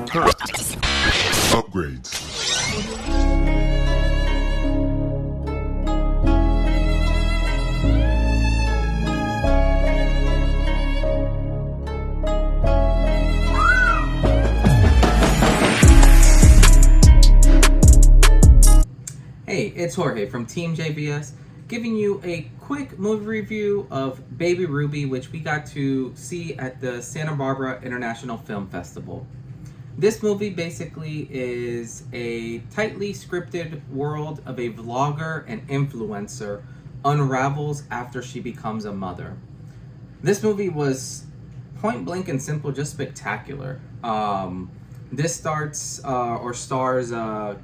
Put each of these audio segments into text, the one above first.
Upgrades. Hey, it's Jorge from TeamJVS, giving you a quick movie review of Baby Ruby, which we got to see at the Santa Barbara International Film Festival. This movie basically is a tightly scripted world of a vlogger and influencer unravels after she becomes a mother. This movie was point blank and simple, just spectacular. This stars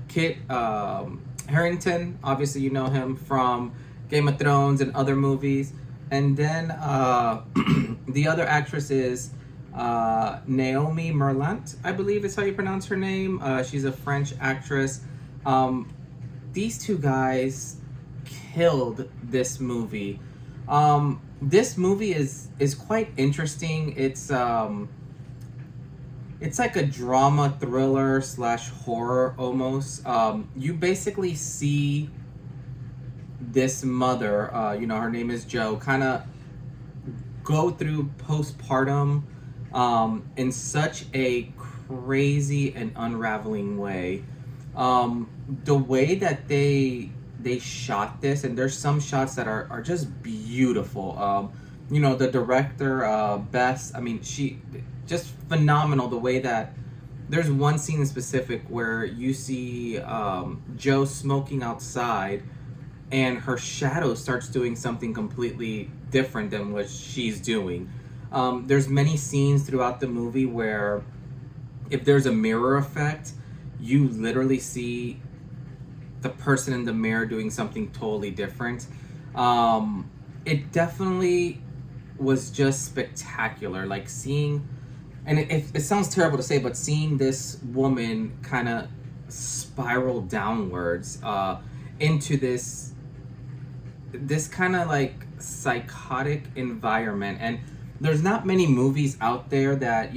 Kit Harington. Obviously, you know him from Game of Thrones and other movies. And then the other actress is Noémie Merlant, I believe is how you pronounce her name. She's a French actress. These two guys killed this movie. This movie is quite interesting. It's like a drama thriller / horror almost. You basically see this mother, her name is Jo, kind of go through postpartum in such a crazy and unraveling way. The way that they shot this, and there's some shots that are just beautiful. The director, Bess, she just phenomenal. The way that there's one scene in specific where you see Jo smoking outside and her shadow starts doing something completely different than what she's doing. There's many scenes throughout the movie where if there's a mirror effect, you literally see the person in the mirror doing something totally different. It definitely was just spectacular. Like seeing, and it sounds terrible to say, but seeing this woman kind of spiral downwards into this kind of like psychotic environment. And there's not many movies out there that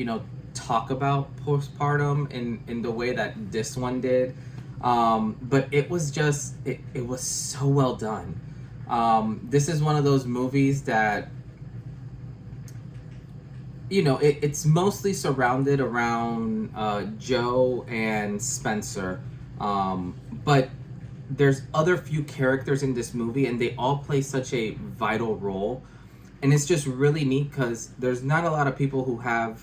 talk about postpartum in the way that this one did, but it was just it was so well done. This is one of those movies that it's mostly surrounded around Jo and Spencer, but there's other few characters in this movie, and they all play such a vital role. And it's just really neat because there's not a lot of people who have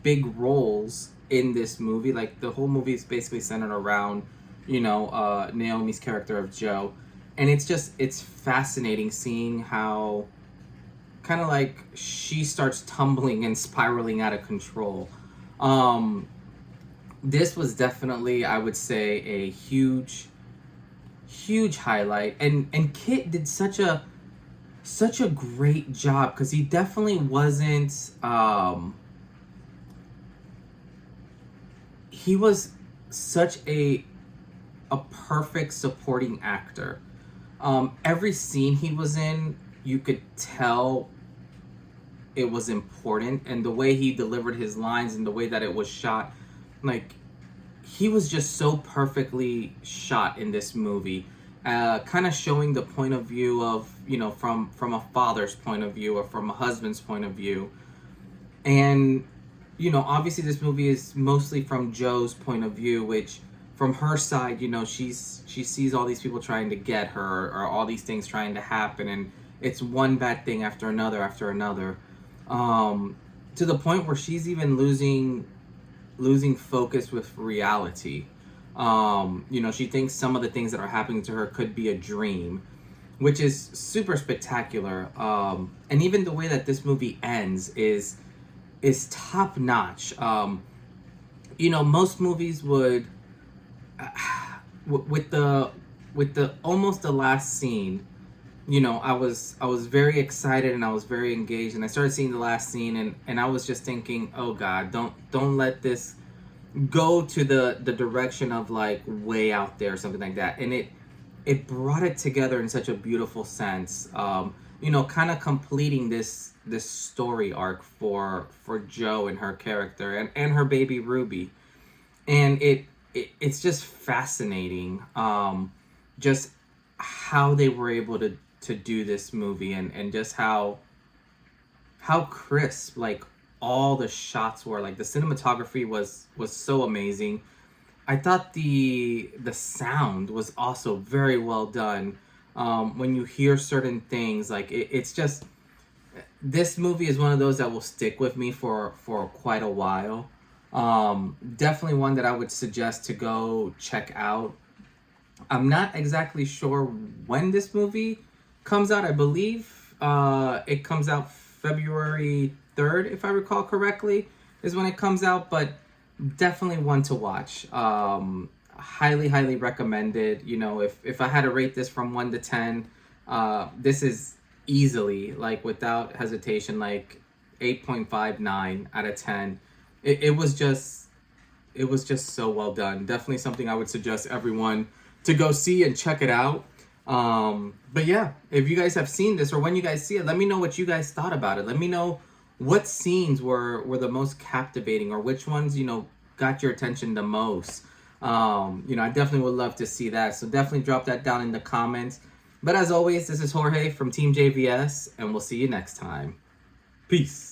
big roles in this movie. Like the whole movie is basically centered around, Naomi's character of Jo. And it's fascinating seeing how kind of like she starts tumbling and spiraling out of control. This was definitely, I would say, a huge highlight. And Kit did such a great job because he definitely wasn't he was such a perfect supporting actor. Every scene he was in, you could tell it was important, and the way he delivered his lines and the way that it was shot, like he was just so perfectly shot in this movie. Kind of showing the point of view of, from a father's point of view or from a husband's point of view. And, obviously this movie is mostly from Jo's point of view, which from her side, she sees all these people trying to get her or all these things trying to happen. And it's one bad thing after another, to the point where she's even losing focus with reality. She thinks some of the things that are happening to her could be a dream, which is super spectacular. And even the way that this movie ends is top notch. Most movies would, with the almost the last scene, I was very excited and I was very engaged, and I started seeing the last scene and I was just thinking, oh God, don't let this go to the direction of like way out there or something like that. And it brought it together in such a beautiful sense, kind of completing this story arc for Jo and her character and her baby Ruby. and it's just fascinating, just how they were able to do this movie, and just how crisp like all the shots were. Like the cinematography was so amazing. I thought the sound was also very well done. When you hear certain things, like it's just, this movie is one of those that will stick with me for quite a while. Definitely one that I would suggest to go check out. I'm not exactly sure when this movie comes out. I believe it comes out February 3rd, if I recall correctly, is when it comes out, but definitely one to watch. Highly, highly recommended. You know, if I had to rate this from 1 to 10, this is easily, like without hesitation, like 8.59 out of 10. It was just, it was just so well done. Definitely something I would suggest everyone to go see and check it out. But yeah, if you guys have seen this or when you guys see it, let me know what you guys thought about it. Let me know what scenes were the most captivating, or which ones, you know, got your attention the most. You know, I definitely would love to see that. So definitely drop that down in the comments. But as always, this is Jorge from Team JVS, and we'll see you next time. Peace.